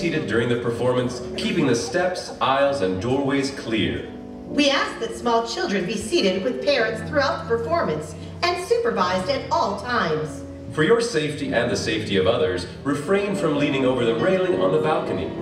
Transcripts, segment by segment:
seated during the performance, keeping the steps, aisles, and doorways clear. We ask that small children be seated with parents throughout the performance and supervised at all times. For your safety and the safety of others, refrain from leaning over the railing on the balcony.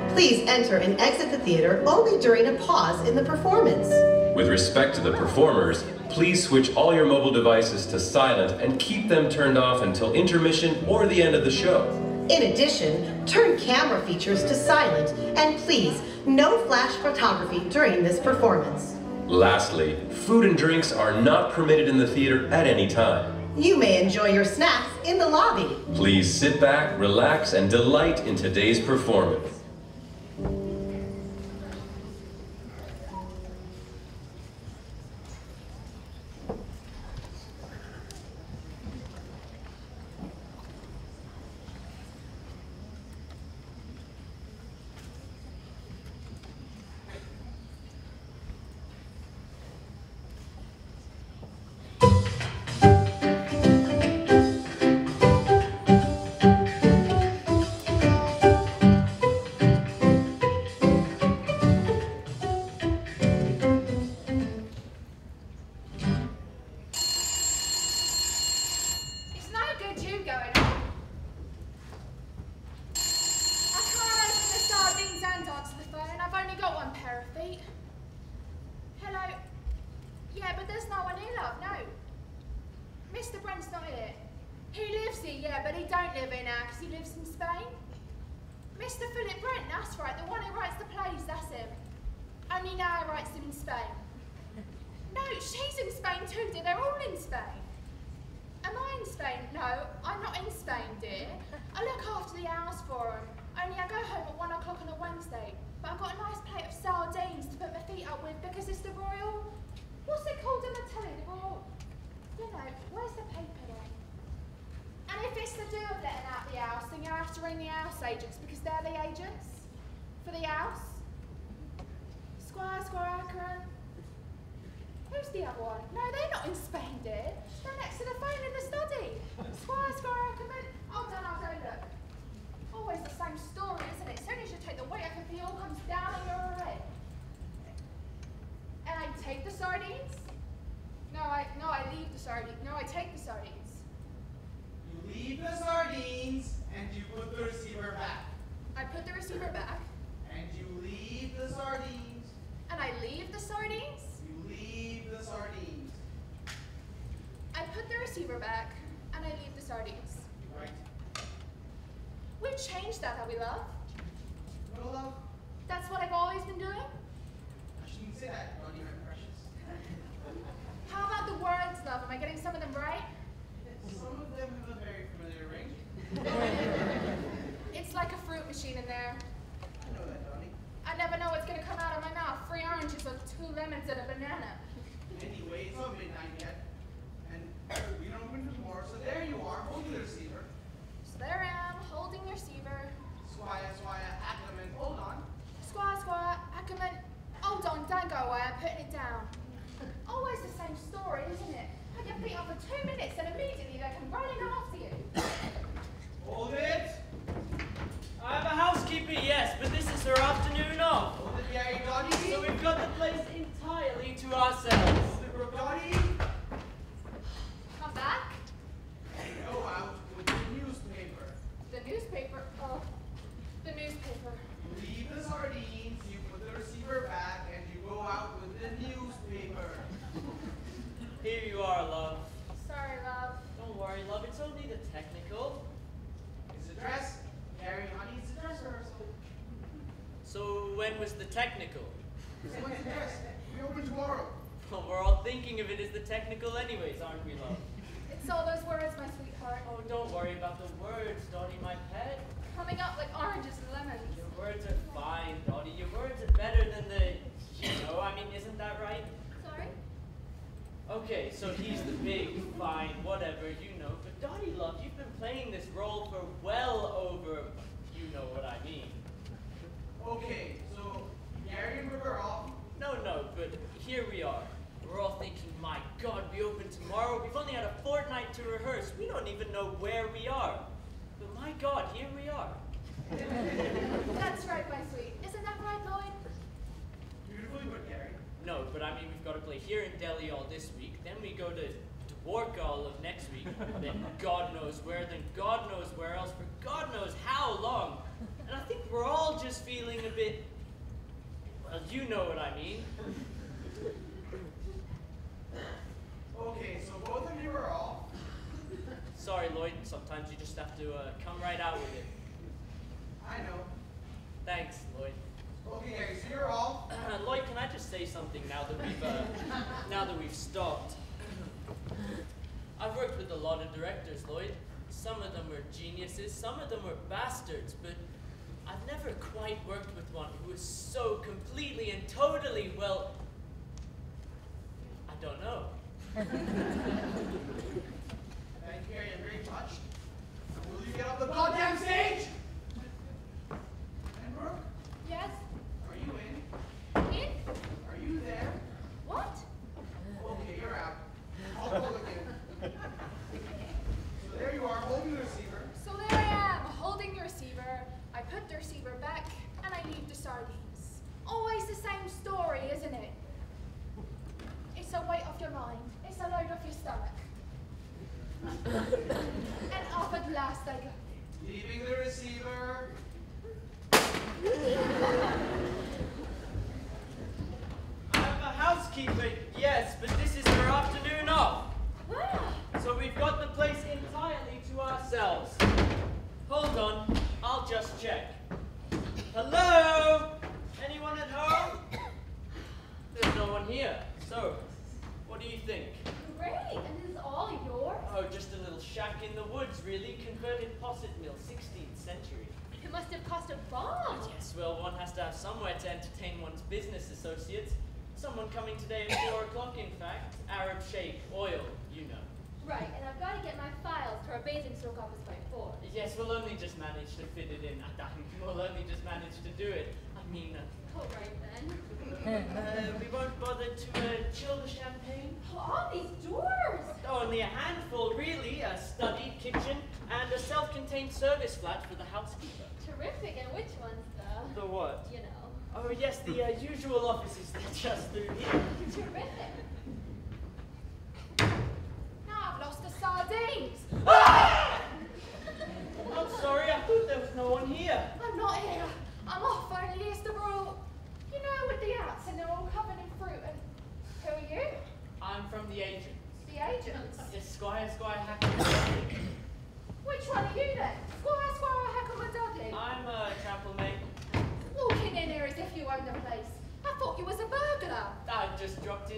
Please enter and exit the theater only during a pause in the performance. With respect to the performers, please switch all your mobile devices to silent and keep them turned off until intermission or the end of the show. In addition, turn camera features to silent and please, no flash photography during this performance. Lastly, food and drinks are not permitted in the theater at any time. You may enjoy your snacks in the lobby. Please sit back, relax, and delight in today's performance. When was the technical? We open tomorrow. Well, we're all thinking of it as the technical anyways, aren't we, love? It's all those words, my sweetheart. Oh, don't worry about the words, Dottie, my pet. Coming up like oranges and lemons. Your words are fine, Dottie. Your words are better than the, I mean, isn't that right? Sorry? Okay, so he's the big, fine, whatever, But Dottie, love, you've been playing this role for well over, you know what I mean. Okay, so Gary and River off? No, but here we are. We're all thinking, my God, we open tomorrow. We've only had a fortnight to rehearse. We don't even know where we are. But my God, here we are. Deli all this week, then we go to Dworka all of next week, then God knows where, then God knows where else, for God knows how long. And I think we're all just feeling a bit, well, you know what I mean. Okay, so both of you are off. Sorry, Lloyd, sometimes you just have to come right out with it. I know. Thanks, Lloyd. Okay, Gary, so you're off. Lloyd, can I just say something now that we've stopped? I've worked with a lot of directors, Lloyd. Some of them were geniuses, some of them were bastards, but I've never quite worked with one who was so completely and totally, well, I don't know. Thank you, Gary. I'm very touched. Will you get off the goddamn stage? And Brooke, Yes? are you in? In? Are you there? What? Okay, you're out. I'll call again. So there you are, holding the receiver. So there I am, holding the receiver. I put the receiver back, and I leave the sardines. Always the same story, isn't it? It's a weight off your mind. It's a load off your stomach. And off at last I go. Leaving the receiver. I'm a housekeeper, yes, but this is her afternoon off. Ah, So we've got the place entirely to ourselves. Hold on, I'll just check. Hello? Anyone at home? There's no one here. So, what do you think? great. And this is all yours? Oh, just a little shack in the woods, really. Converted posset mill, 16th century. It must have cost a bomb. Yes, well, one has to have somewhere to entertain one's business associates. Someone coming today at 4 o'clock, in fact. Arab sheikh, oil, you know. Right, and I've got to get my files to our Basingstoke office by 4. Yes, we'll only just manage to fit it in. We'll only just manage to do it. I mean, All right then. we won't bother to chill the champagne. Oh, all these doors! Only a handful, really. A study, kitchen, and a self-contained service flat for the housekeeper. Terrific, and which one's the... The what? You know. Oh, yes, the usual offices that just through here. Terrific. Now I've lost the sardines. I'm sorry, I thought there was no one here. I'm not here. I'm off for Easterbrook. You know, with the ants and they're all covered in fruit. And who are you? I'm from the agents. The agents. Yes, Squire Hackett. Which one are you then? Squire Hackham and Dudley. I'm a chapel mate. Walking in here as if you owned the place. I thought you was a burglar. I just dropped go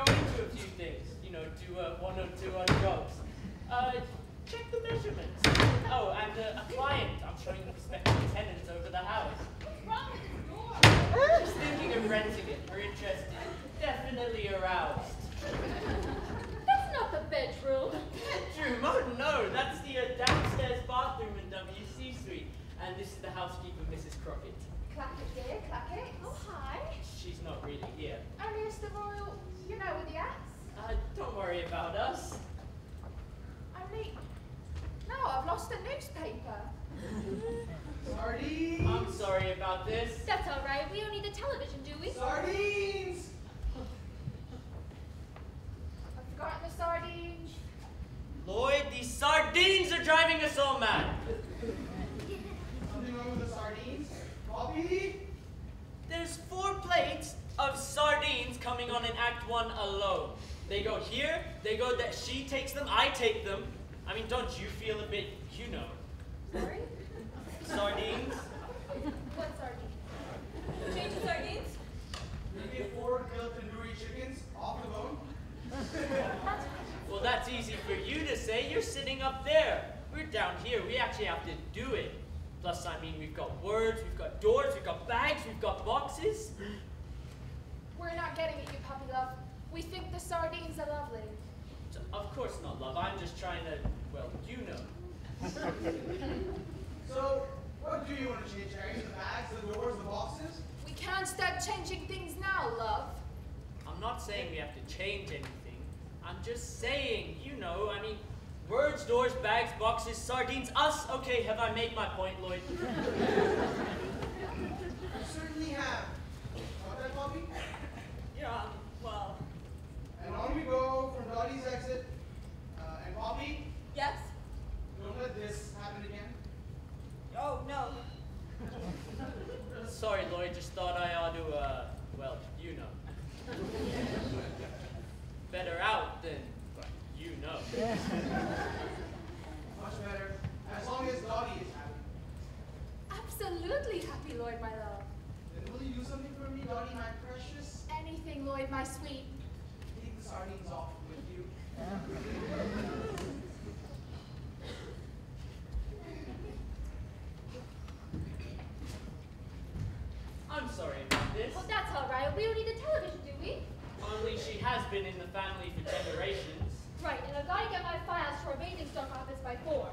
into a few things. You know, do 1 or 2 odd jobs. Check the measurements. Oh, and a client. I'm showing the prospective tenants over the house. What's wrong with this door? Just thinking of renting it. We're interested. Definitely aroused. That's not the bedroom. Bedroom? Oh no, that's the downstairs bathroom in WC Suite. And this is the housekeeper, Mrs. Crockett. Clackett, dear, Clackett. Oh, hi. She's not really here. I'm Easterbrook, you know, with the ants. Don't worry about us. Only... No, I've lost the newspaper. Sardines! I'm sorry about this. That's all right. We don't need a television, do we? Sardines! I've forgotten the sardines. Lloyd, these sardines are driving us all mad. Something wrong with the sardines? Bobby? There's 4 plates of sardines coming on in Act 1 alone. They go here, they go that she takes them, I take them. I mean, don't you feel a bit, you know, Sorry? sardines? What sardines? Change of sardines? Maybe 4 grilled tandoori chickens off the bone? Well, that's easy for you to say. You're sitting up there. We're down here. We actually have to do it. Plus, I mean, we've got words, we've got doors, we've got bags, we've got boxes. We're not getting it, you puppy love. We think the sardines are lovely. Of course not, love. I'm just trying to, well, you know. So, what do you want to change, Harry? The bags, the doors, the boxes? We can't start changing things now, love. I'm not saying we have to change anything. I'm just saying, you know, I mean, words, doors, bags, boxes, sardines, us. Okay, have I made my point, Lloyd? You certainly have. Want that, Bobby? Yeah, well, sorry, Lloyd. Just thought I ought to, well, you know. Better out than, you know. Much better. As long as Dottie is happy. Absolutely happy, Lloyd, my love. Then will you do something for me, Dottie, my precious? Anything, Lloyd, my sweet. Take the sardines off with you. I'm sorry about this. Oh, that's all right. We don't need a television, do we? Only she has been in the family for generations. Right, and I've got to get my files to our Basingstoke office by 4.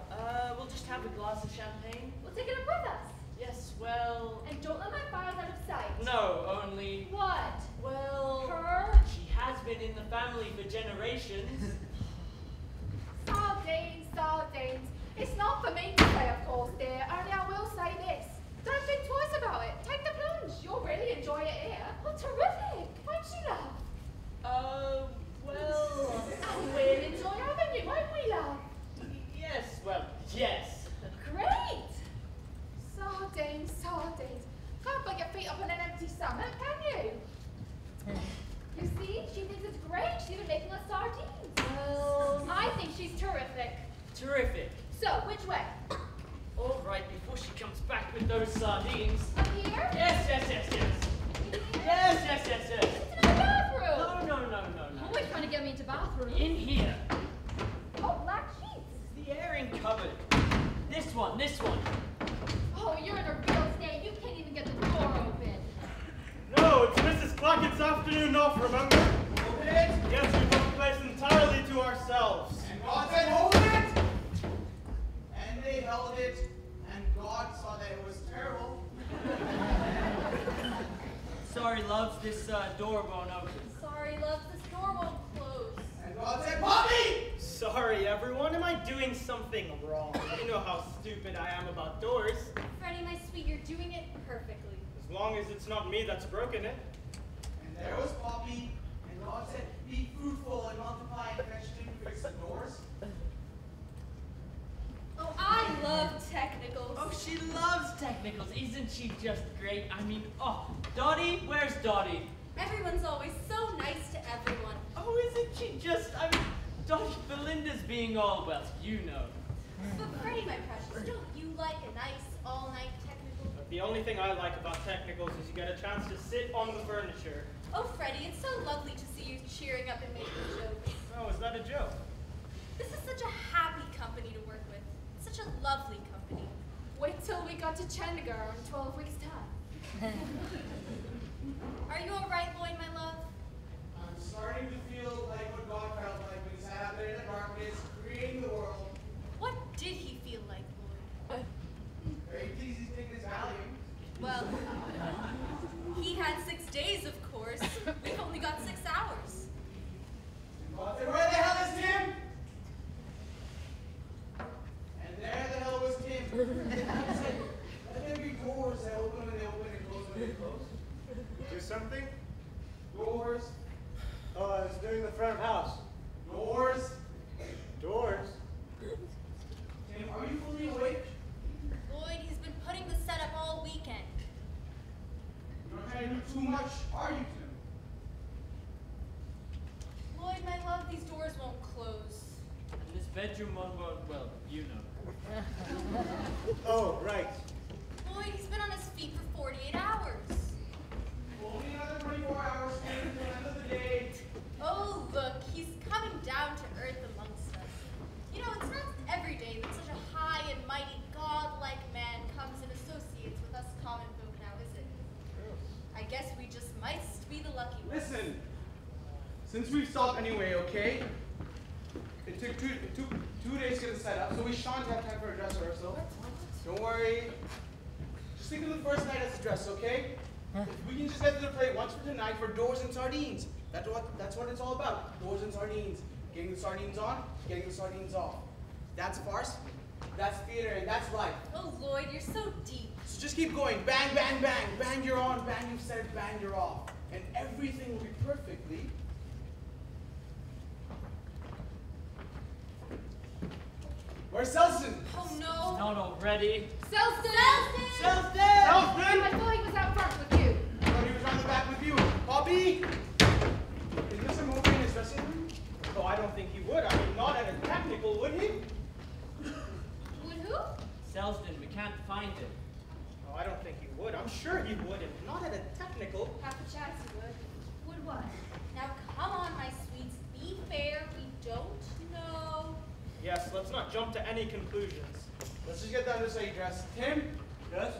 We'll just have a glass of champagne. We'll take it up with us. Yes, well... And don't let my files out of sight. No, only... What? Well... Her? She has been in the family for generations. Sardines, sardines. It's not for me to say, of course, dear. Only I will say this. Don't think twice about it. Take the plunge. You'll really enjoy it here. Oh, terrific. Won't you, love? Well... And we'll enjoy having you, won't we, love? Yes, well, yes. Great. Sardines, sardines. Can't put your feet up on an empty stomach, can you? You see, she thinks it's great. She's even making us sardines. Well, I think she's terrific. Terrific. So, which way? All right, before she comes back with those sardines. Up here? Yes, yes, yes, yes. Here? Yes, yes, yes, yes. It's in the bathroom. No. Always trying to get me into bathroom. In here. Oh, black sheets. The airing cupboard. This one. Oh, you're in a real state. You can't even get the door open. No, it's Mrs. Clackett's afternoon off, remember? Open it! Yes, we booked the place entirely to ourselves. And God said, hold it! And they held it, and God saw that it was terrible. Sorry, loves, this door won't open. Sorry, love, this door won't close. And God said, Poppy! Sorry, everyone. Am I doing something wrong? You know how stupid I am about doors. Freddie, my sweet, you're doing it perfectly. As long as it's not me that's broken it. And there was Poppy, and God said, be fruitful and multiply and fetch fix the doors. Oh, I love technicals. Oh, she loves technicals. Isn't she just great? I mean, oh, Dottie, where's Dottie? Everyone's always so nice to everyone. Oh, isn't she just, I mean, Dottie, Belinda's being all, well, you know. But Freddie, my precious, don't you like a nice all-night technical? But the only thing I like about technicals is you get a chance to sit on the furniture. Oh, Freddie, it's so lovely to see you cheering up and making jokes. Oh, is that a joke? This is such a happy company to work with. Such a lovely company. Wait till we got to Chandigarh in 12 weeks' time. Are you all right, Lloyd, my love? I'm starting to feel like what God felt like when he sat out there in the darkness, creating the world. What did he feel like, Lloyd? Very pleased he's taking his Valium. Well, he had 6 days, of course. We've only got 6 hours. And God said, where the hell is Tim? And there the hell was Tim. And God said, let there be doors that open when they open and close when they close. Do something? Doors. Oh, I was doing the front house. Doors. Doors? Tim, are you fully awake? Lloyd, he's been putting the setup all weekend. You're not trying to do too much, are you, Tim? Lloyd, my love, these doors won't close. And this bedroom one won't, well, you know. Oh, right. Lloyd, he's been on his feet for 48 hours. Only another 24 hours until the end of the day. Oh, look, he's coming down to earth amongst us. You know, it's not every day that such a high and mighty, godlike man comes and associates with us common folk now, is it? I guess we just might be the lucky ones. Listen, since we've stopped anyway, okay? It took two days to get it set up, so we shan't have time for a dress rehearsal. Don't worry. Just think of the first night as a dress, okay? If we can just get to the play once for tonight for doors and sardines. That's what it's all about. Doors and sardines. Getting the sardines on, getting the sardines off. That's farce, that's theater, and that's life. Oh, Lloyd, you're so deep. So just keep going. Bang, bang, bang. Bang, you're on. Bang, you've said. Bang, you're off. And everything will be perfectly. Where's Selson? Oh, no. Not already. Selston! Selson! I thought he was out sure he wouldn't. Not at a technical. Half a chance he would. Would what? Now come on, my sweets. Be fair. We don't know. Yes, let's not jump to any conclusions. Let's just get down to say dress. Tim, Yes?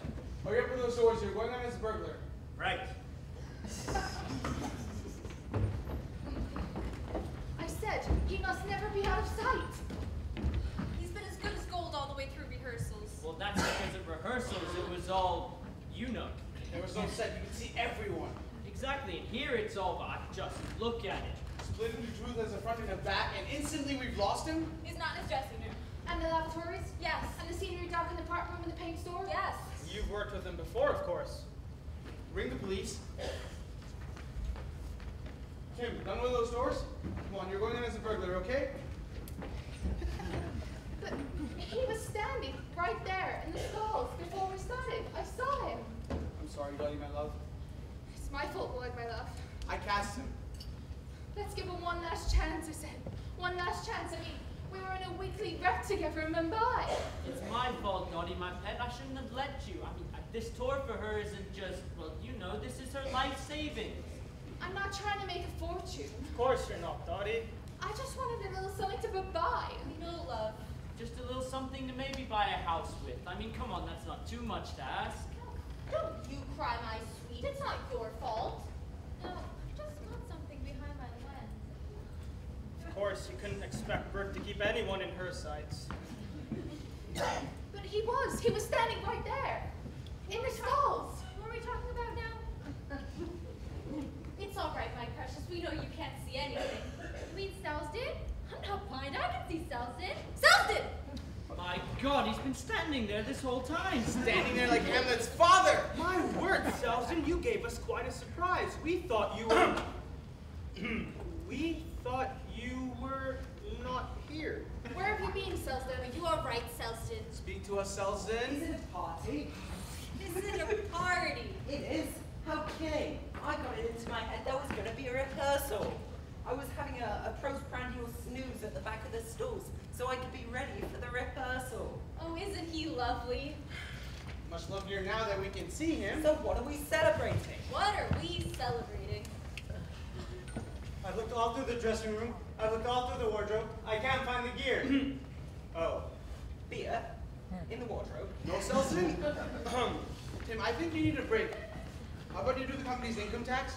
hurry up with those doors. You're going on as a burglar. Right. I said, he must never be out of sight. He's been as good as gold all the way through rehearsals. Well, that's because at rehearsals it was all, you know. There was no set. You could see everyone. Exactly, and here it's all about just look at it. Split into truth as a front and a back, and instantly we've lost him. He's not in his dressing room. And the lavatories? Yes. And the scenery dock in the park room and the paint store? Yes. You've worked with him before, of course. Ring the police. Tim, done with those doors? Come on, you're going in as a burglar, okay? But he was standing right there in the stalls before we started. I saw him. I'm sorry, Dottie, my love. It's my fault, Lloyd, my love. I cast him. Let's give him one last chance, I said. One last chance. I mean, we were in a weekly rep together in Mumbai. It's my fault, Dottie, my pet. I shouldn't have let you. I mean, this tour for her isn't just, well, you know, this is her life savings. I'm not trying to make a fortune. Of course you're not, Dottie. I just wanted a little something to buy. No love. Just a little something to maybe buy a house with. I mean, come on, that's not too much to ask. Don't you cry, my sweet. It's not your fault. No, I just got something behind my lens. Of course, you couldn't expect Brooke to keep anyone in her sights. But he was standing right there. In the stalls. What are we talking about now? It's all right, my precious. We know you can't see anything. You mean Selsdon? I'm not blind. I can see Selsdon. Selsdon! My God, he's been standing there this whole time. Standing there like Hamlet's father. My word, Selsdon, you gave us quite a surprise. We thought you were... we thought you were not here. Where have you been, Selsdon? You are right, Selsdon. Speak to us, Selsdon. Is it a party? This isn't a party. It is? How came? I got it into my head there was going to be a rehearsal. I was having a postprandial snooze at the back of the stalls so I could be ready for the rehearsal. Oh, isn't he lovely? Much lovelier now that we can see him. So what are we celebrating? What are we celebrating? I've looked all through the dressing room. I've looked all through the wardrobe. I can't find the gear. Oh. Beer? In the wardrobe? No, Selsdon? Tim, I think you need a break. How about you do the company's income tax?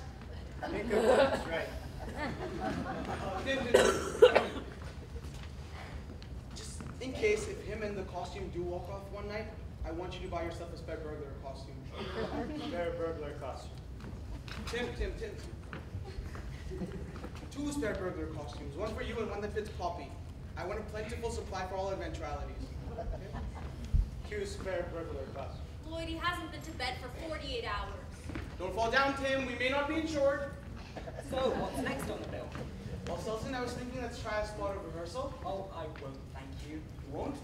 Income tax, right. Tim. Just in case if him and the costume do walk off one night, I want you to buy yourself a spare burglar costume. Spare burglar costume. Tim. 2 spare burglar costumes. One for you and one that fits Poppy. I want a plentiful supply for all eventualities. 2 spare burglar costumes. Lloyd, he hasn't been to bed for 48 hours. Don't fall down, Tim. We may not be insured. So what's next on the bill? Well, Selsdon, I was thinking let's try a spot of rehearsal. Oh, I won't, thank you. You won't?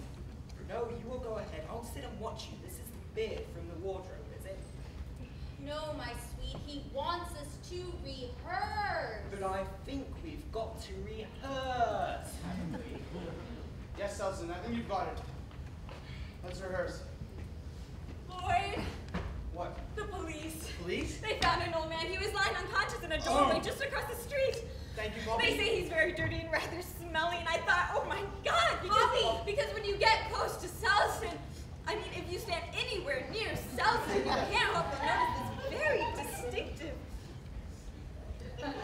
No, you will go ahead. I'll sit and watch you. This is the beard from the wardrobe, is it? No, my sweet, he wants us to rehearse. But I think we've got to rehearse, haven't we? Yes, Selsdon, I think you've got it. Let's rehearse. Lloyd, What? the police. Police? They found an old man. He was lying unconscious in a doorway just across the street. Thank you, Poppy. They say he's very dirty and rather smelly, and I thought, oh my God, because when you get close to Selsdon, I mean, if you stand anywhere near Selsdon, you can't help but notice this very distinctive.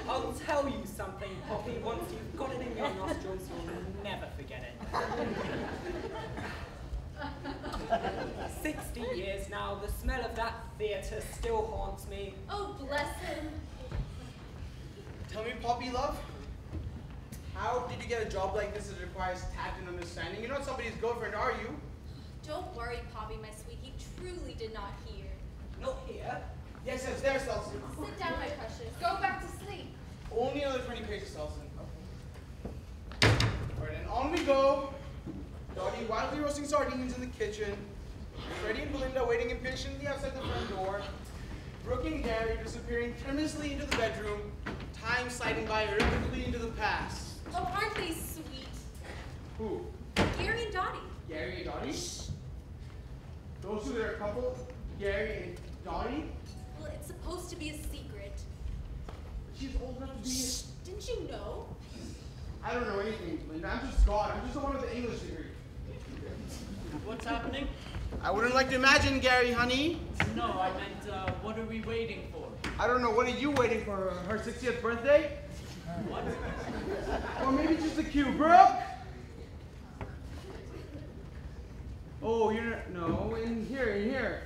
I'll tell you something, Poppy. Once you've got it in your nostrils, you'll never forget it. 60 years now, the smell of that theatre still haunts me. Oh, bless him. Tell me, Poppy, love, how did you get a job like this that requires tact and understanding? You're not somebody's girlfriend, are you? Don't worry, Poppy, my sweet. He truly did not hear. Not here. Yes, it's there, Selsdon. Sit down, my precious. Go back to sleep. Only another 20 pages, Selsdon. Alright, and on we go. Dottie wildly roasting sardines in the kitchen. Freddie and Belinda waiting impatiently outside the front door. Brooke and Gary disappearing tremulously into the bedroom. Time sliding by irrevocably into the past. Oh, aren't they sweet? Who? Gary and Dottie. Gary and Dottie? Those two, they're a couple. Gary and Dottie? Well, it's supposed to be a secret. She's old enough to be. Shh, didn't you know? I don't know anything, Linda. I'm just God. I'm just the one with the English degree. What's happening? I wouldn't like to imagine, Gary, honey. No, I meant, what are we waiting for? I don't know. What are you waiting for? Her 60th birthday? What? Or maybe just a cue, Brooke? Oh, you're not. No, in here, in here.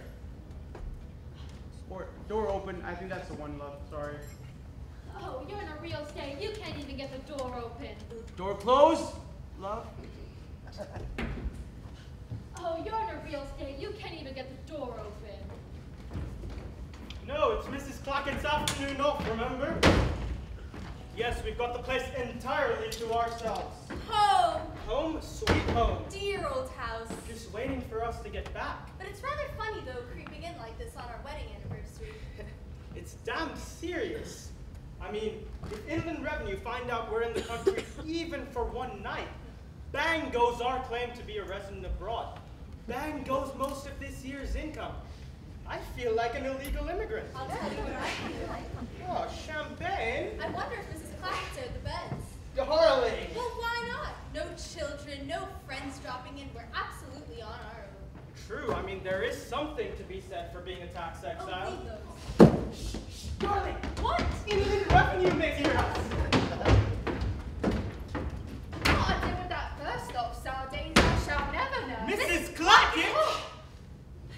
Or door open. I think that's the one, love. Sorry. Oh, you're in a real state. You can't even get the door open. Door closed, love. Oh, you're in a real state. You can't even get the door open. No, it's Mrs. Clackett's afternoon off, remember? Yes, we've got the place entirely to ourselves. Home! Home, sweet home. Dear old house. Just waiting for us to get back. But it's rather funny, though, creeping in like this on our wedding anniversary. It's damn serious. I mean, if Inland Revenue find out we're in the country even for one night, bang goes our claim to be a resident abroad. Bang goes most of this year's income. I feel like an illegal immigrant. I'll tell you what I feel like. Oh, champagne? I wonder if Mrs. Clackett's out the beds. Harley! Well, why not? No children, no friends dropping in. We're absolutely on our own. True, I mean, there is something to be said for being a tax exile. Oh, leave those. Darling, What? Inland Revenue may hear us. What I did with that first stop sardines, I shall never know. Mrs. Clackett!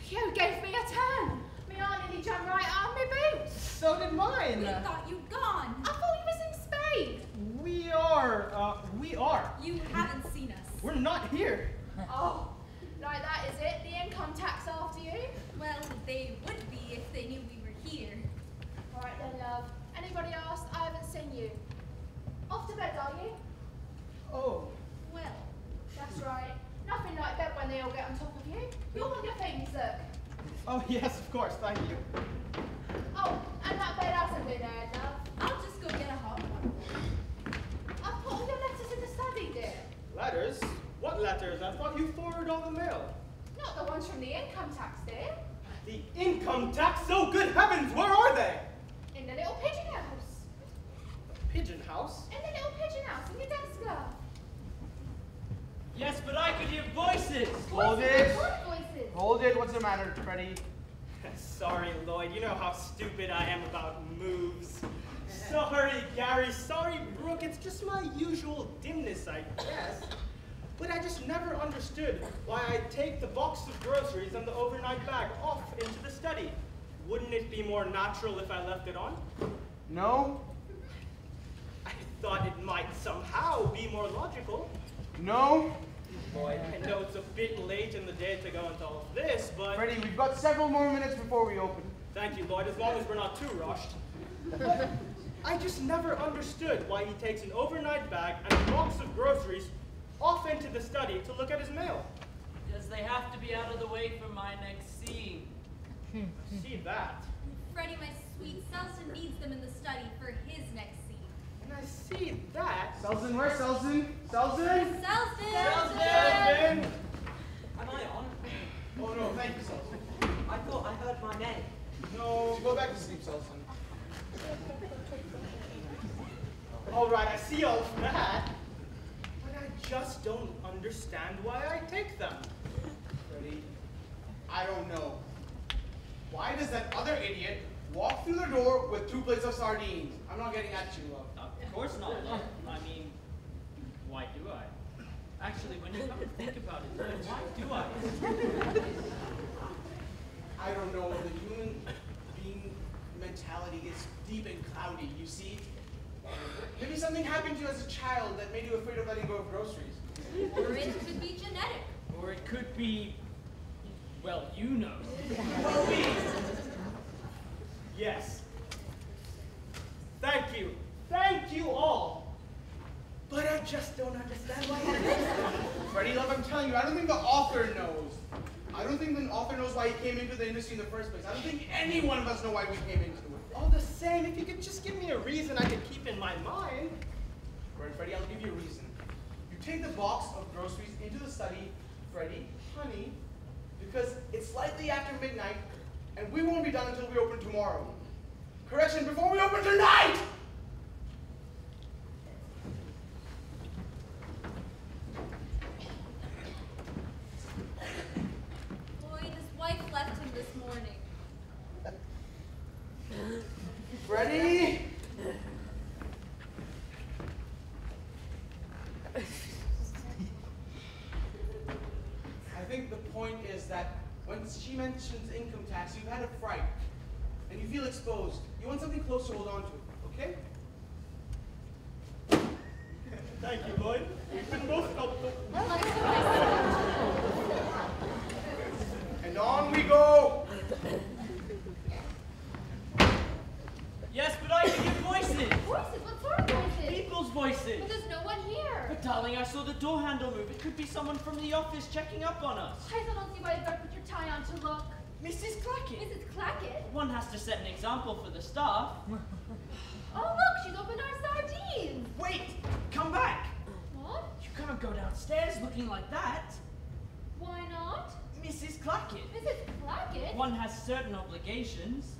You gave me a turn. Me aunt nearly jumped right out of my boots. So did mine. We thought you'd gone. I thought he was in Spain. We are. You haven't seen us. We're not here. Oh, like that is it? The income tax after you? Well, they would be if they knew we were here. All right then, love. Anybody else? I haven't seen you. Off to bed, are you? Oh. Well, That's right. Nothing like bed when they all get on top of you. You want your things, look. Oh, yes, of course, thank you. Oh, and that bed hasn't been aired, love. I'll just go get a hot one. I've put all your letters in the study, dear. Letters? What letters? I thought you forwarded all the mail. Not the ones from the income tax, dear. The income tax? Oh, good heavens, where are they? In the little pigeon house. Pigeon house? In the little pigeon house in your desk, love. Yes, but I could hear voices. Hold it. What voices? Hold it. What's the matter, Freddie? Sorry, Lloyd, you know how stupid I am about moves. Sorry, Gary, sorry, Brooke, it's just my usual dimness, I guess. But I just never understood why I'd take the box of groceries and the overnight bag off into the study. Wouldn't it be more natural if I left it on? No. I thought it might somehow be more logical. No. Lloyd, I know it's a bit late in the day to go into all of this, but... Freddie, we've got several more minutes before we open. Thank you, Lloyd, as long as we're not too rushed. But I just never understood why he takes an overnight bag and a box of groceries off into the study to look at his mail. Because they have to be out of the way for my next scene. See that? Freddie, my sweet, Selson needs them in the study for his next scene. And I see that. Selson, where's Selson? Selson? Selson! Selson! Am I on? Oh no, thank you, Selson. I thought I heard my name. No, go back to sleep, Selson. All right, I see all of that. But I just don't understand why I take them. Freddie, I don't know. Why does that other idiot walk through the door with 2 plates of sardines? I'm not getting at you, love. Of course not, love. I mean, why do I? Actually, when you come to think about it, why do I? I don't know. The human being mentality is deep and cloudy, you see? Maybe something happened to you as a child that made you afraid of letting go of groceries. Or it could be genetic. Or it could be, well, you know. Well, we. Yes. Thank you. Thank you all. But I just don't understand why I take them. Freddie, love, I'm telling you, I don't think the author knows. I don't think the author knows why he came into the industry in the first place. I don't think any one of us know why we came into it. All the same, if you could just give me a reason I could keep in my mind. Right, Freddie, I'll give you a reason. You take the box of groceries into the study, Freddie, honey, because it's slightly after midnight, And we won't be done until we open tomorrow. Correction, before we open tonight! Lloyd, his wife left him this morning. Ready? I think the point is that when she mentions income tax, you've had a fright, and you feel exposed. You want something close to hold on to, okay? Thank you, Lloyd. You've been most helpful. And on we go! Yes, but I can hear voices. Voices? What sort of voices? People's voices. But there's no one here. But darling, I saw the door handle move. It could be someone from the office checking up on us. I don't see why you better put your tie on to look. Mrs. Clackett. Mrs. Clackett? One has to set an example for the staff. Oh, look, she's opened our sardines. Wait, come back. What? You can't go downstairs looking like that. Why not? Mrs. Clackett. Mrs. Clackett? One has certain obligations.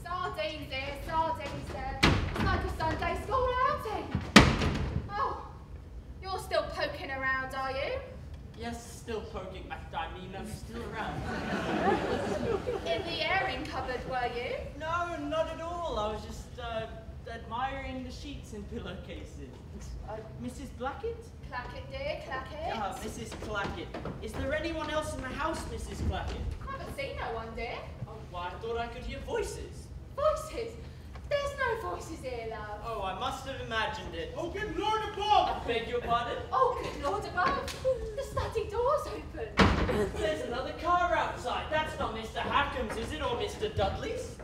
Sardines there. It's like a Sunday school outing. Oh, you're still poking around, are you? Yes, still poking. I mean, I'm still around. In the airing cupboard, were you? No, not at all. I was just admiring the sheets and pillowcases. Mrs. Blackett? Clackett, dear, Clackett. Mrs. Clackett. Is there anyone else in the house, Mrs. Clackett? I haven't seen no one, dear. Oh, well, I thought I could hear voices. Voices? There's no voices here, love. Oh, I must have imagined it. Oh, good Lord above! I beg your pardon? Oh, good Lord above. The study door's open. There's another car outside. That's not Mr. Hackham's, is it, or Mr. Dudley's?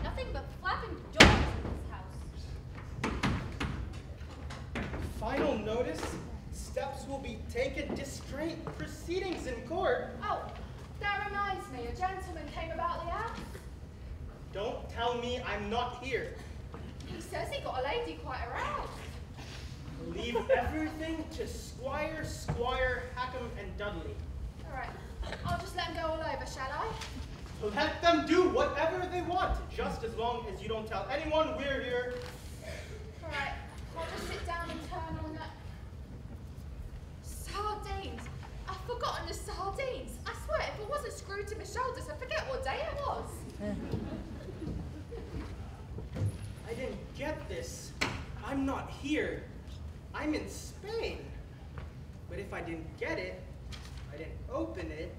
Nothing but flapping doors in this house. Final notice. Steps will be taken. Distraint proceedings in court. Oh, that reminds me, a gentleman came about the house. Don't tell me I'm not here. He says he got a lady quite aroused. Leave everything to Squire, Hackham, and Dudley. All right, I'll just let him go all over, shall I? Let them do whatever they want, just as long as you don't tell anyone we're here. All right, I'll just sit down and turn on that. Sardines. I've forgotten the sardines. I swear, if it wasn't screwed to my shoulders, I forget what day it was. I didn't get this. I'm not here. I'm in Spain. But if I didn't get it, I didn't open it.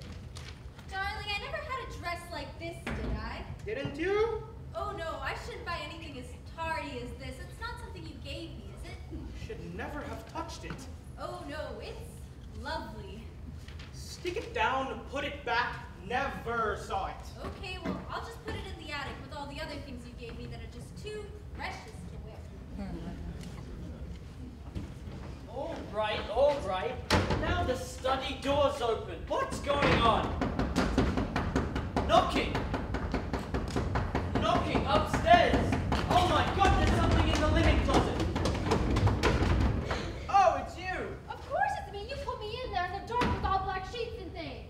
Darling, I never had a dress like this, did I? Didn't you? Oh no, I shouldn't buy anything as tardy as this. It's not something you gave me, is it? Should never have touched it. Oh no, it's lovely. Stick it down, put it back, never saw it. Okay, well, I'll just put it in the attic with all the other things you gave me that are just too precious to wear. All right. Now the study door's open. What's going on? Knocking upstairs. Oh my God, there's something in the linen closet. Oh, it's you. Of course it's me. You put me in there in the dark with all black sheets and things.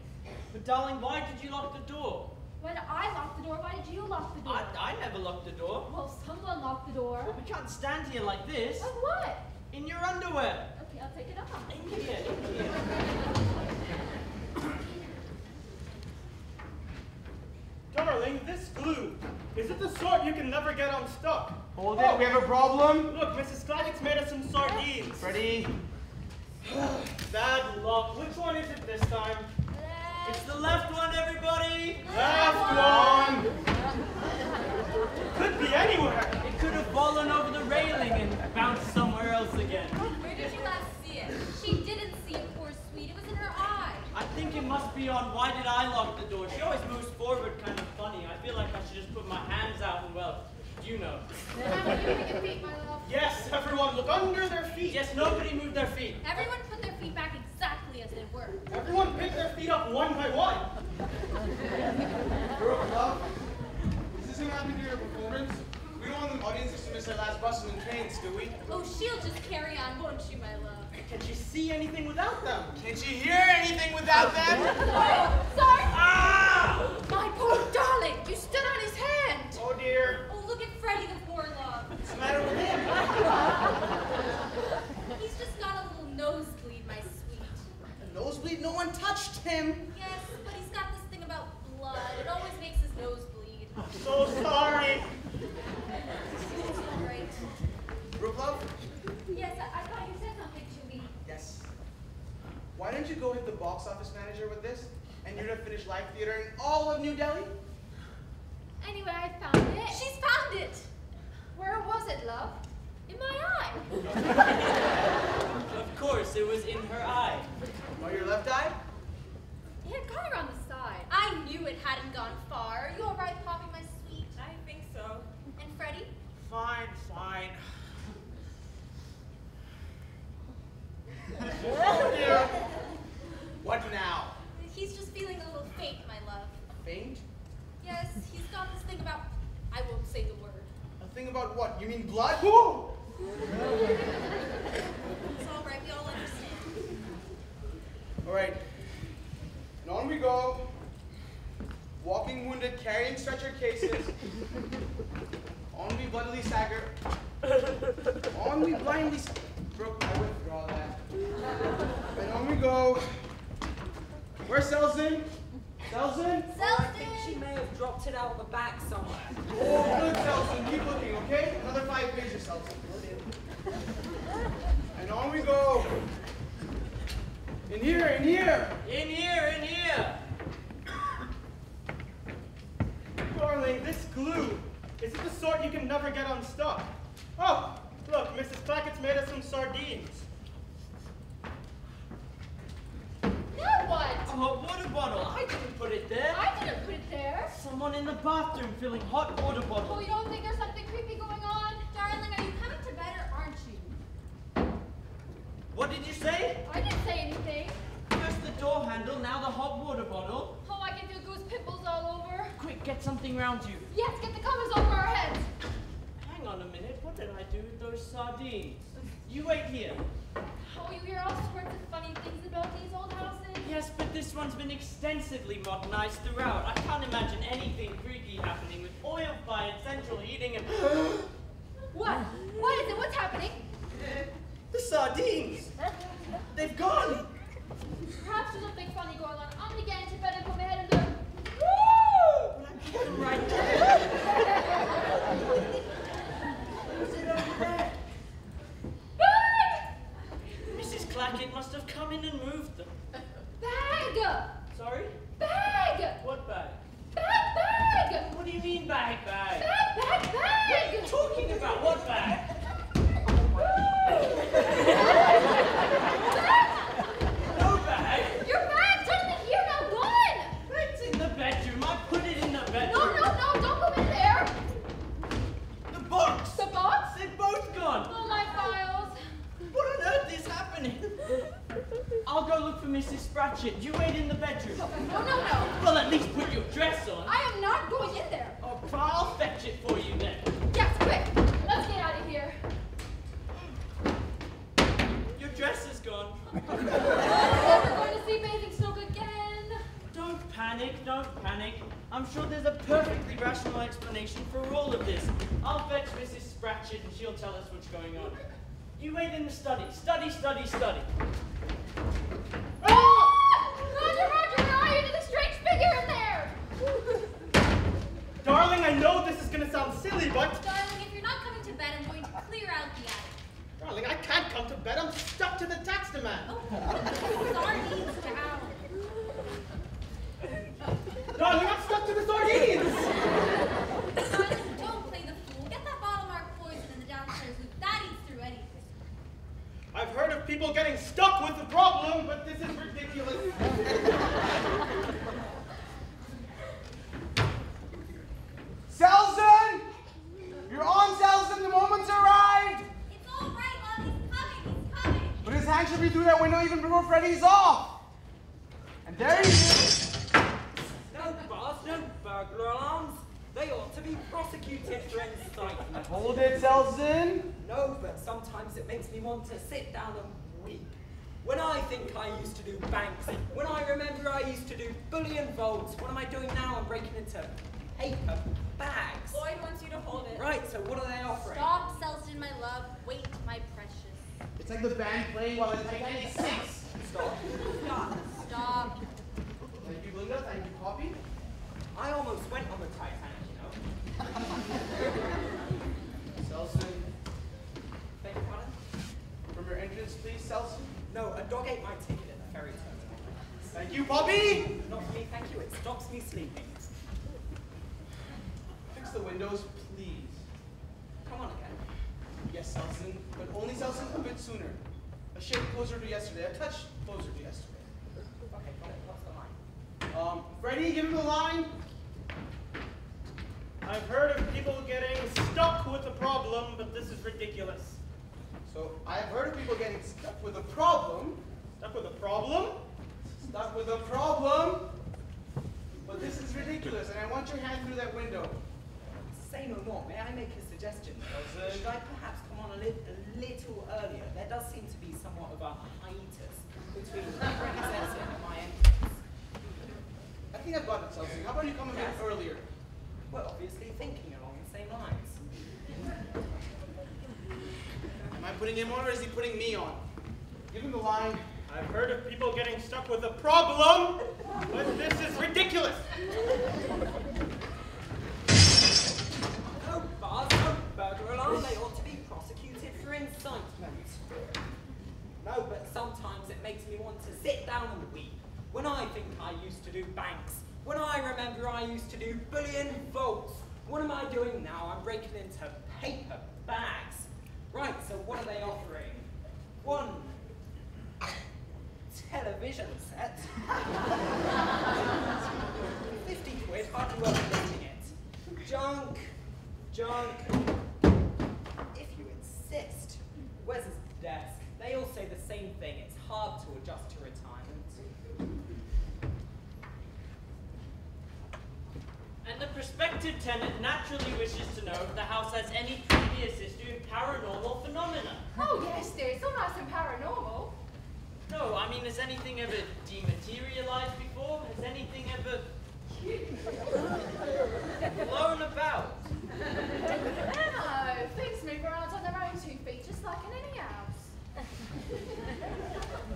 But darling, why did you lock the door? When I locked the door, why did you lock the door? I never locked the door. Well, someone locked the door. But we can't stand here like this. Of what? In your underwear. Okay, I'll take it off. In here. Darling, this glue, is it the sort you can never get unstuck? Hold it, we have a problem. Look, Mrs. Clackett's made us some sardines. Ready? Bad luck. Which one is it this time? It's the left one, everybody. Left one! Could be anywhere. It could have fallen over the railing and bounced somewhere else again. Where did you last see it? She didn't see it, poor sweet. It was in her eye. I think it must be on why did I lock the door. She always moves forward kind of funny. I feel like I should just put my hands out and, well, you know. Have you moved your feet, my love? Yes, everyone look under their feet. Yes, nobody moved their feet. Everyone put their feet back exactly as they were. Everyone pick their feet up one by one. Girl, love, is this gonna happen during your performance? We don't want the audiences to miss their last buses and trains, do we? Oh, she'll just carry on, won't she, my love? Can she see anything without them? Can she hear anything without them? Sorry. Ah! so sorry. It's all right. Brooklove? Yes, I thought you said something to me. Yes. Why don't you go hit the box office manager with this, and you're gonna finish live theater in all of New Delhi? Anyway, I found it. She's found it. Where was it, love? In my eye. Of course, it was in her eye. Oh, your left eye? It had gone around the side. I knew it hadn't gone far. Are you all right, Poppy, my sweet? I think so. And Freddie? Fine, fine. Oh dear. What now? He's just feeling a little faint, my love. Faint? Yes, he's got this thing about, I won't say the word. A thing about what? You mean blood? It's all right, we all understand. All right. And on we go. Walking wounded, carrying stretcher cases. On we bloodily stagger. On we blindly. Brooke, I withdraw that. And on we go. Where's Selzyn? Selzyn? I think she may have dropped it out the back somewhere. Oh, good, Selzyn. Keep looking, okay? Another 5 pages, Selzyn. And on we go. In here, in here. In here, in here. Darling, this glue, is it the sort you can never get unstuck? Oh, look, Mrs. Clackett's made us some sardines. Now what? A hot water bottle. I didn't put it there. I didn't put it there. Someone in the bathroom filling hot water Oh, bottle. you don't think there's something creepy going on? Darling, are you coming to bed or aren't you? What did you say? I didn't say anything. First the door handle, now the hot water bottle. Oh, I can feel goose pimples all over. Quick, get something round you. Yes, get the covers over our heads. Hang on a minute, what did I do with those sardines? You wait here. Oh, you hear all sorts of funny things about these old houses. Yes, but this one's been extensively modernized throughout. I can't imagine anything freaky happening with oil-fired central heating and... What? What is it? What's happening? The sardines. They've gone. Perhaps there's something funny going on. I'm gonna get into bed and put my head in there. But I put them right there. Who's it over there? Bag! Mrs. Clackett must have come in and moved them. Bag! Sorry? Bag! What bag? Bag! What do you mean bag? Bag! Bag! What are Bag! you talking about? What bag? No bag? Your bag's suddenly here, now gone! It's in the bedroom. I put it in the bedroom. No, don't go in there! The box. The box? They're both gone. Oh, my files. What on earth is happening? I'll go look for Mrs. Spratchett. You wait in the bedroom. No. Well, at least put your dress on. I am not going in there. Oh, I'll fetch it for you then. Yes, quick. Let's get out of here. Your dress is gone. Oh, we're going to see Bathing Stoke again. Don't panic, don't panic. I'm sure there's a perfectly rational explanation for all of this. I'll fetch Mrs. Spratchett and she'll tell us what's going on. You wait in the study. Study. Oh! Roger, where are you? There's a strange figure in there. Darling, I know this is gonna sound silly, but... Darling, if you're not coming to bed, I'm going to clear out the attic. Darling, I can't come to bed. I'm stuck to the tax demand. Oh, put the sardines down. Darling, I'm stuck to the sardines. Darling, don't play the fool. Get that bottle marked poison in the downstairs loop. That eats through anything. I've heard of people getting stuck with the problem, but this is ridiculous. Selzyn! You're on, Selzyn. The moment's arrived. It's all right, Mom. He's coming. But his hand should be through that window even before Freddy's off. And there he is. No bars, no burglar alarms. They ought to be prosecuted for incitement. Hold it, Selzyn. No, but sometimes it makes me want to sit down and weep. When I think I used to do banks, when I remember I used to do bullion vaults, what am I doing now? I'm breaking into paper bags. Lloyd wants you to hold it. Right, so what are they offering? Stop, Selzyn, my love. Wait, my precious. It's like the band playing while the Titanic sinks. Stop. Stop. Thank you, Linda. Thank you, Poppy. I almost went on the Titanic, you know. coffee? Not for me, thank you. It stops me sleeping. Fix the windows, please. Come on again. Yes, Selson, but only Selson a bit sooner. A shade closer to yesterday, a touch closer to yesterday. Okay, got it. What's the line? Freddie, give him the line. I've heard of people getting stuck with a problem, but this is ridiculous. So, I've heard of people getting stuck with a problem. Stuck with a problem? Stuck with a problem. But this is ridiculous, and I want your hand through that window. Say no more. May I make a suggestion? Selson. Should I perhaps come on a little earlier? There does seem to be somewhat of a hiatus between Freddie's exit and my entrance. I think I've got it, Selson. How about you come a bit earlier? Well, obviously thinking along the same lines. Am I putting him on, or is he putting me on? Give him the line. I've heard of people getting stuck with a problem, but this is ridiculous. No bars, no burglar alarm. They ought to be prosecuted for incitement. No, but sometimes it makes me want to sit down and weep. When I think I used to do banks, when I remember I used to do bullion vaults, what am I doing now? I'm breaking into paper bags. Right, so what are they offering? One television set. 50 quid, hardly worth lifting it. Junk, junk. If you insist. Where's his desk? They all say the same thing. It's hard to adjust to retirement. And the prospective tenant naturally wishes to know if the house has any previous history of paranormal phenomena. Oh yes, dear, it's all nice and paranormal. No, I mean, has anything ever dematerialized before? Has anything ever blown about? No, things move around on their own 2 feet, just like in any house.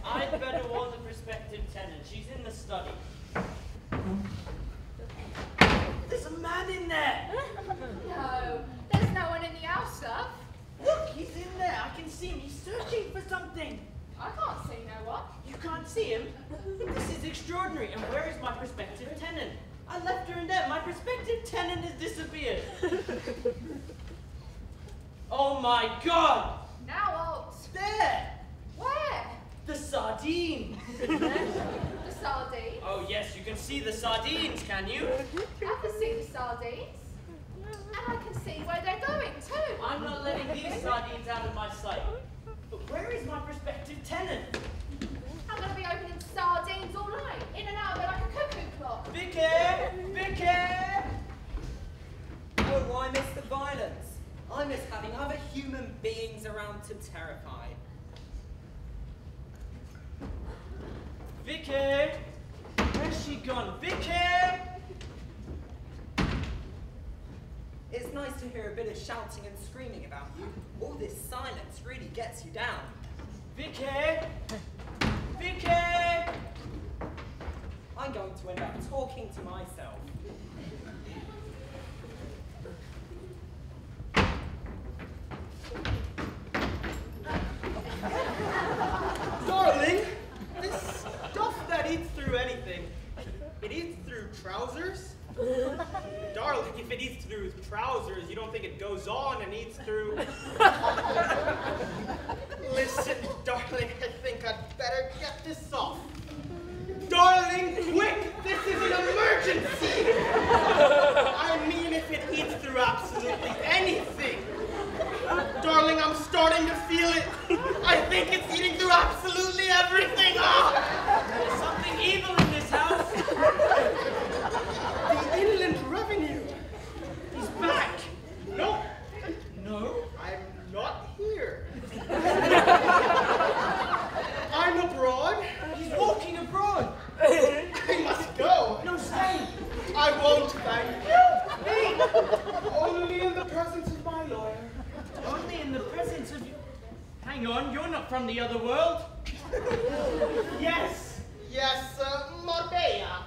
I'd better warn the prospective tenant. She's in the study. There's a man in there! No, there's no one in the house, sir. Look, he's in there. I can see him. He's searching for something. I can't see no one. You can't see him? This is extraordinary. And where is my prospective tenant? I left her in there. My prospective tenant has disappeared. Oh my God! Now what? There! Where? The sardines! The sardines? Oh yes, you can see the sardines, can you? I can see the sardines. And I can see where they're going too. I'm not letting these sardines out of my sight. But where is my prospective tenant? I'm going to be opening sardines all night, in and out of it like a cuckoo clock. Vicky! Vicky! Oh, I miss the violence. I miss having other human beings around to terrify. Vicky! Where's she gone? Vicky! It's nice to hear a bit of shouting and screaming about you. All this silence really gets you down. Vicky! Vicky! I'm going to end up talking to myself. Darling, this stuff that eats through anything, it eats through trousers? Darling, if it eats through trousers, you don't think it goes on and eats through... Listen, darling, I think I'd better get this off. Darling, quick! This is an emergency! I mean, if it eats through absolutely anything. Darling, I'm starting to feel it. I think it's eating through absolutely everything. Oh! There's something evil in this house. The Inland Revenue. He's back. No. No, I'm not here. I'm abroad. He's walking abroad. I must go. No, stay. I won't, thank you. Me. Only in the presence of my lawyer. Only in the presence of you. Hang on, you're not from the other world. Yes. Yes, Marbella.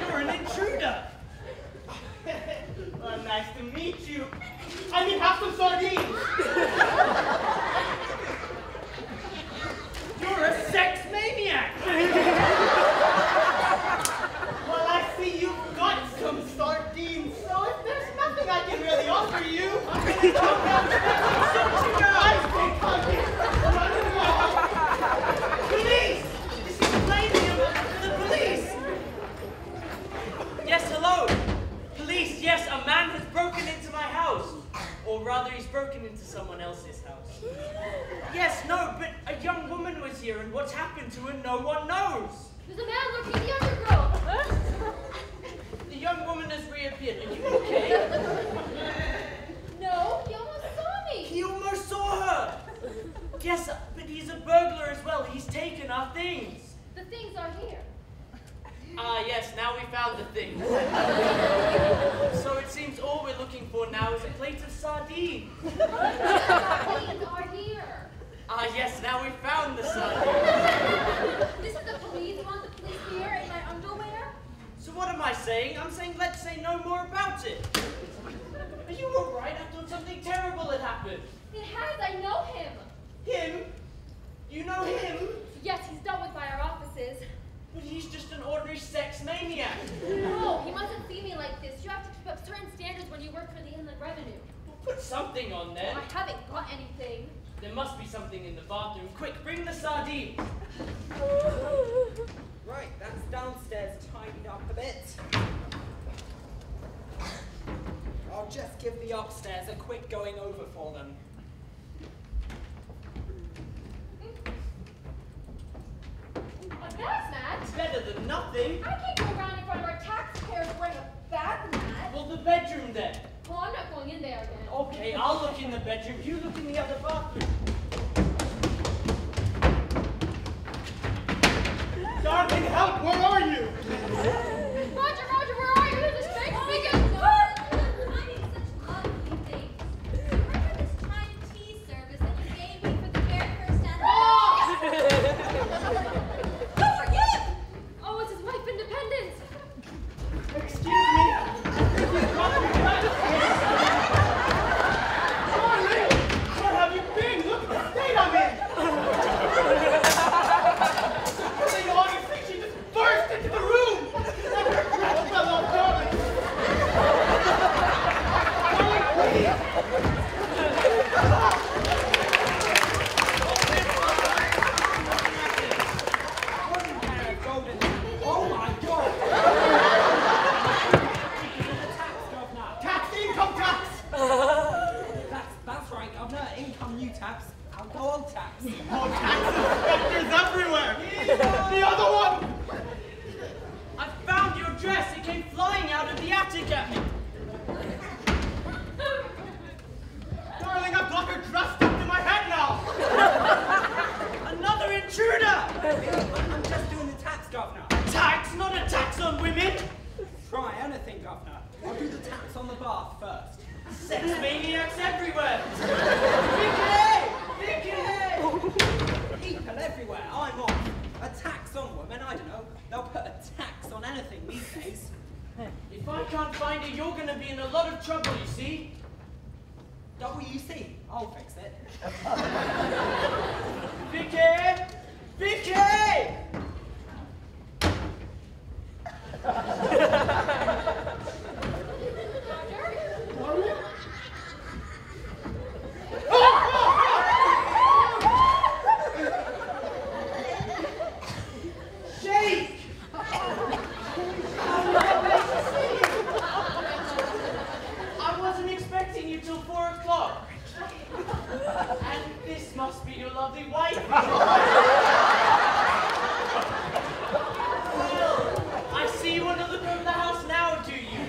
You're an intruder. Well, nice to meet you. I mean, have some sardines. You're a sex maniac. broken into someone else's house. Yes, no, but a young woman was here, and what's happened to her, no one knows. There's a man looking at the other girl. The young woman has reappeared. Are you okay? No, he almost saw me. He almost saw her. Yes, but he's a burglar as well. He's taken our things. The things are here. Ah, yes, now we found the things. So it seems all we're looking for now is a plate of sardines. The things are here. Ah, yes, now we found the sardines. This is the police. You want the police here in my underwear? So what am I saying? I'm saying let's say no more about it. Are you all right? I thought something terrible had happened. It has. I know him. Him? You know him? Yes, he's dealt with by our offices. But he's just an ordinary sex maniac. No, he mustn't see me like this. You have to keep up certain standards when you work for the Inland Revenue. Well, put something on then. I haven't got anything. There must be something in the bathroom. Quick, bring the sardines. Right, that's downstairs tidied up a bit. I'll just give the upstairs a quick going over for them. A bath mat? Better than nothing. I can't go around in front of our taxpayers wearing a bath mat. Well, the bedroom then. Well, I'm not going in there again. Okay, I'll look in the bedroom. You look in the other bathroom. Darling, help! Where are you? Roger, where are you? There's a snake speaking. Finding such lovely things. Remember this time tea service that you gave me for the very first time? Who are you? Oh, it's his wife, Independence. Excuse me. Darling! Where have you been? Look at the state I'm in! Honestly, she just burst into the room! Oh, hello, darling! Darling, please! Oh my god! Tax, income tax! That's right, Governor. Income new tax, alcohol tax. Oh, tax inspectors everywhere! The other one! I found your dress. It came flying out of the attic at me. Darling, I've got her dress stuck to my head now! Another intruder. I'm just doing the tax, Governor. Tax, not a tax on women. Try anything, Governor. I'll do the tax on the bath first. Sex maniacs everywhere. Vicky! People everywhere, I'm off. A tax on women, I don't know. They'll put a tax on anything these days. If I can't find it, you're gonna be in a lot of trouble, you see. WC, I'll fix it. Vicky! Vicky! Shake! I wasn't expecting you till 4 o'clock. And this must be your lovely wife. Well, I see you want to look over the house now, do you?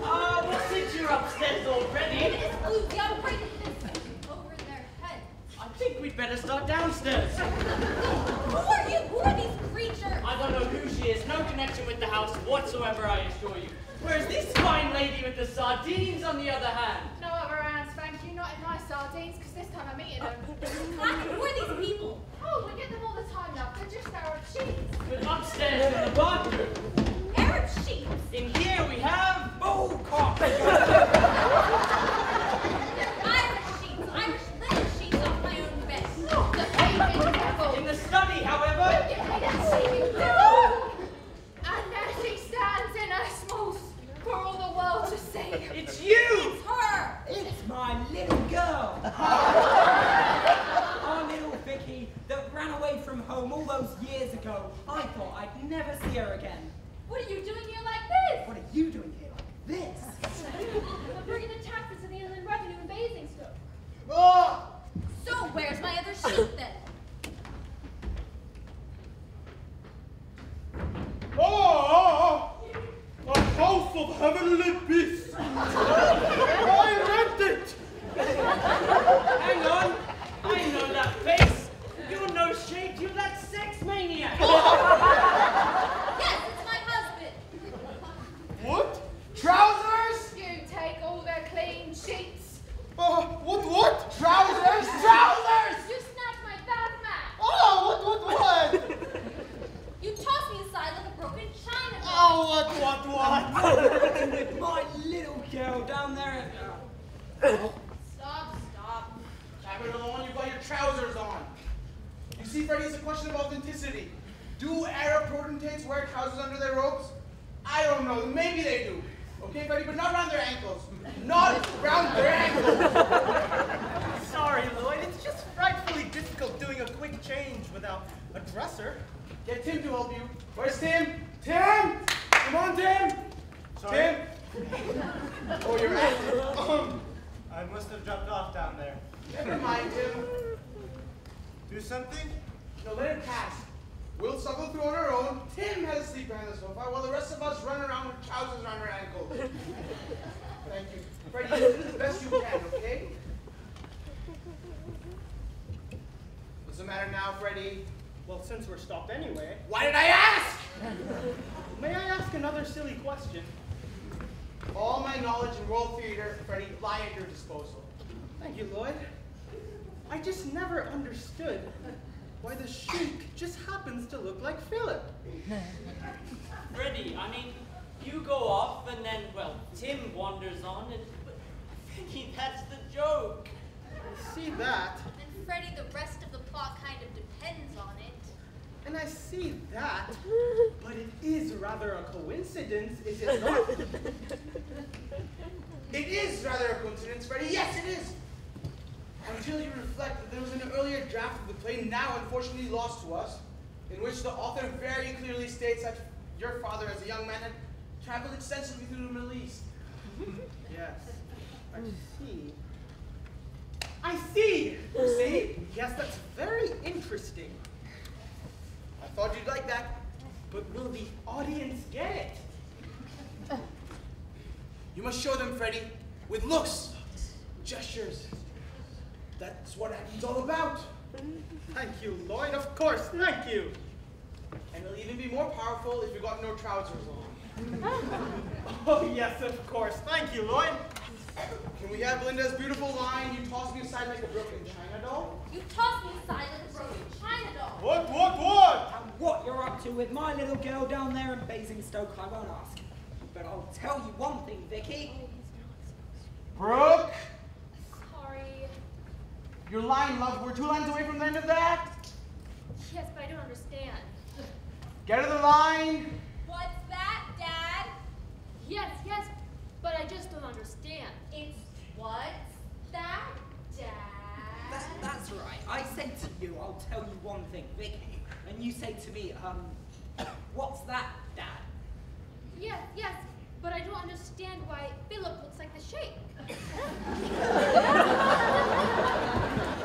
Well, since you're upstairs already, It is Lucy. I'm breaking this over their heads. I think we'd better start downstairs. Who are you? Who are these creatures? I don't know who she is, no connection with the house whatsoever, I assure you. Whereas this fine lady with the sardines, on the other hand. No other hands, thank you. Not in my sardines, because this time I'm eating them. Who are these people? Oh, we get them all the time now. They're just Arab sheets. But upstairs in the bathroom. Arab sheep. In here we have Bullcock! Irish sheets. Irish linen sheets off my own bed. The bacon devil. in the study, however. And there she stands in her smooth for all the world to see. It's you! It's her. It's my little girl! Our little Vicky that ran away from home all those years ago. I thought I'd never see her again. heavenly beast! I rent it! Hang on. I know that face. You're no shade. You're that sex maniac. Yes, it's my husband. What? Trousers? You take all their clean sheets. What? Trousers? Trousers! You snatch my bath mat. Oh, what? You toss me aside like a broken china bowl. Oh, what? With my little girl down there. Stop. Chapter alone, you've got your trousers on. You see, Freddy, it's a question of authenticity. Do Arab potentates wear trousers under their robes? I don't know. Maybe they do. Okay, Freddy, but not around their ankles. Not around their ankles. Sorry, Lloyd. It's just frightfully difficult doing a quick change without a dresser. Get Tim to help you. Where's Tim? Tim! Come on, Tim! Sorry? Tim! Oh, you're active. I must have dropped off down there. Never mind, Tim. Do something? No, let it pass. We'll struggle through on our own. Tim has to sleep behind the sofa while the rest of us run around with trousers around our ankles. Thank you. Freddy, you do the best you can, okay? What's the matter now, Freddy? Well, since we're stopped anyway, Why did I ask? may I ask another silly question? All my knowledge in world theater, Freddy, lie at your disposal. Thank you, Lloyd. I just never understood why the Sheik just happens to look like Philip. Freddy, I mean, you go off and then, well, Tim wanders on and... But, Freddy, that's the joke. I see that, And Freddy, the rest of the plot kind of depends on it. and I see that, but it is rather a coincidence, is it not? It is rather a coincidence, Freddy. Yes, it is. Until you reflect that there was an earlier draft of the play, now unfortunately lost to us, in which the author very clearly states that your father, as a young man, had traveled extensively through the Middle East. Yes, I see. I see! You see? Yes, that's very interesting. I thought you'd like that. But will the audience get it? You must show them, Freddy, with looks, gestures. That's what acting's all about. Thank you, Lloyd. Of course, thank you. And it'll even be more powerful if you've got no trousers on. Oh, yes, of course. Thank you, Lloyd. Can we have Linda's beautiful line, you toss me aside like a broken china doll? You toss me aside like a broken china doll. What? And what you're up to with my little girl down there in Basingstoke, I won't ask. But I'll tell you one thing, Vicky. Brooke! Sorry. Your line, love. We're 2 lines away from the end of the act. Yes, but I don't understand. Get to the line. What's that, Dad? Yes, but I just don't understand. It's what's that, Dad? That's right. I say to you, I'll tell you one thing, Vicky. And you say to me, what's that, Dad? Yes, but I don't understand why Philip looks like the Sheik.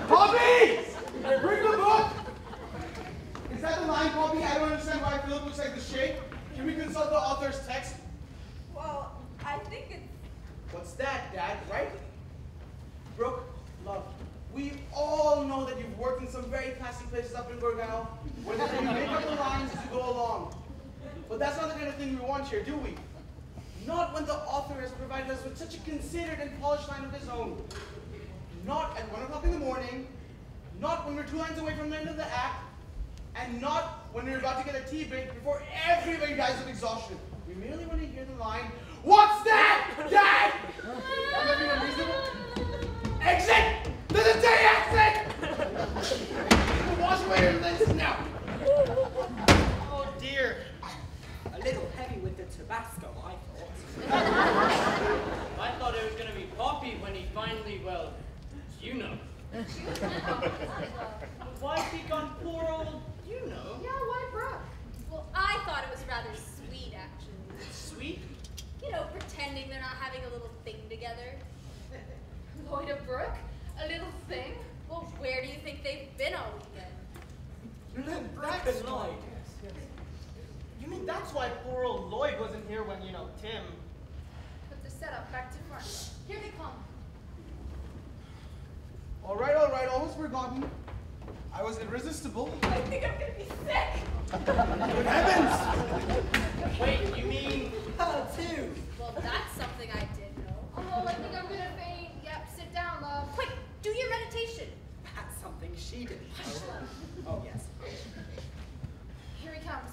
Poppy! Bring the book! Is that the line, Poppy? I don't understand why Philip looks like the Sheik. Can we consult the author's text? Well, I think it's... What's that, Dad, right? Brooke, love, we all know that you've worked in some very classy places up in Gurgaon, where you make up the lines as you go along. But that's not the kind of thing we want here, do we? Not when the author has provided us with such a considered and polished line of his own. Not at 1 o'clock in the morning, not when we're 2 lines away from the end of the act, and not when we're about to get a tea break before everybody dies of exhaustion. We merely want to hear the line, "What's that, Dad?" Am I being unreasonable? Exit! There's a day exit! Wash away your lenses now. Oh, dear. A little heavy with the Tabasco, I thought. I thought it was going to be Poppy when he finally, well, you know. Why pick on poor old you know? Yeah, why Brooke? Well, I thought it was rather sweet, actually. Sweet? You know, pretending they're not having a little thing together. Lloyd and Brooke? A little thing? Well, where do you think they've been all weekend? Brooke and Lloyd. You mean that's why poor old Lloyd wasn't here when, Tim set up back to front. Here they come. All right, almost forgotten. I was irresistible. I think I'm gonna be sick. Good heavens! Wait, you mean? Her too. Well, that's something I did know. Oh, I think I'm gonna faint. Yep, sit down, love. Quick, do your meditation. That's something she did. Oh, yes. Here he comes.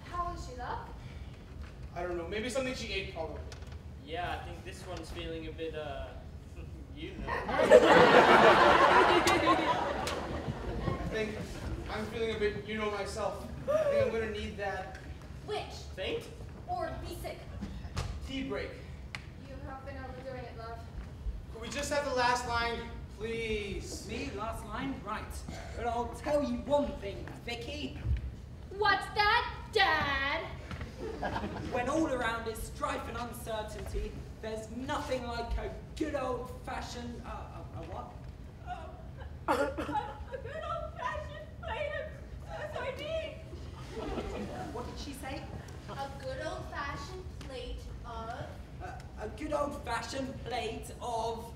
How is she, love? I don't know, maybe something she ate probably. Yeah, I think this one's feeling a bit, you know. I think I'm feeling a bit, you know myself. I think I'm gonna need that Which? Faint? Or be sick. tea break. You have been overdoing it, love. Could we just have the last line, please? Me, last line, right. But I'll tell you one thing, Vicky. What's that, Dad? When all around is strife and uncertainty, there's nothing like a good old-fashioned, a what? A good old-fashioned plate of sardines. What did she say? A good old-fashioned plate of... A good old-fashioned plate of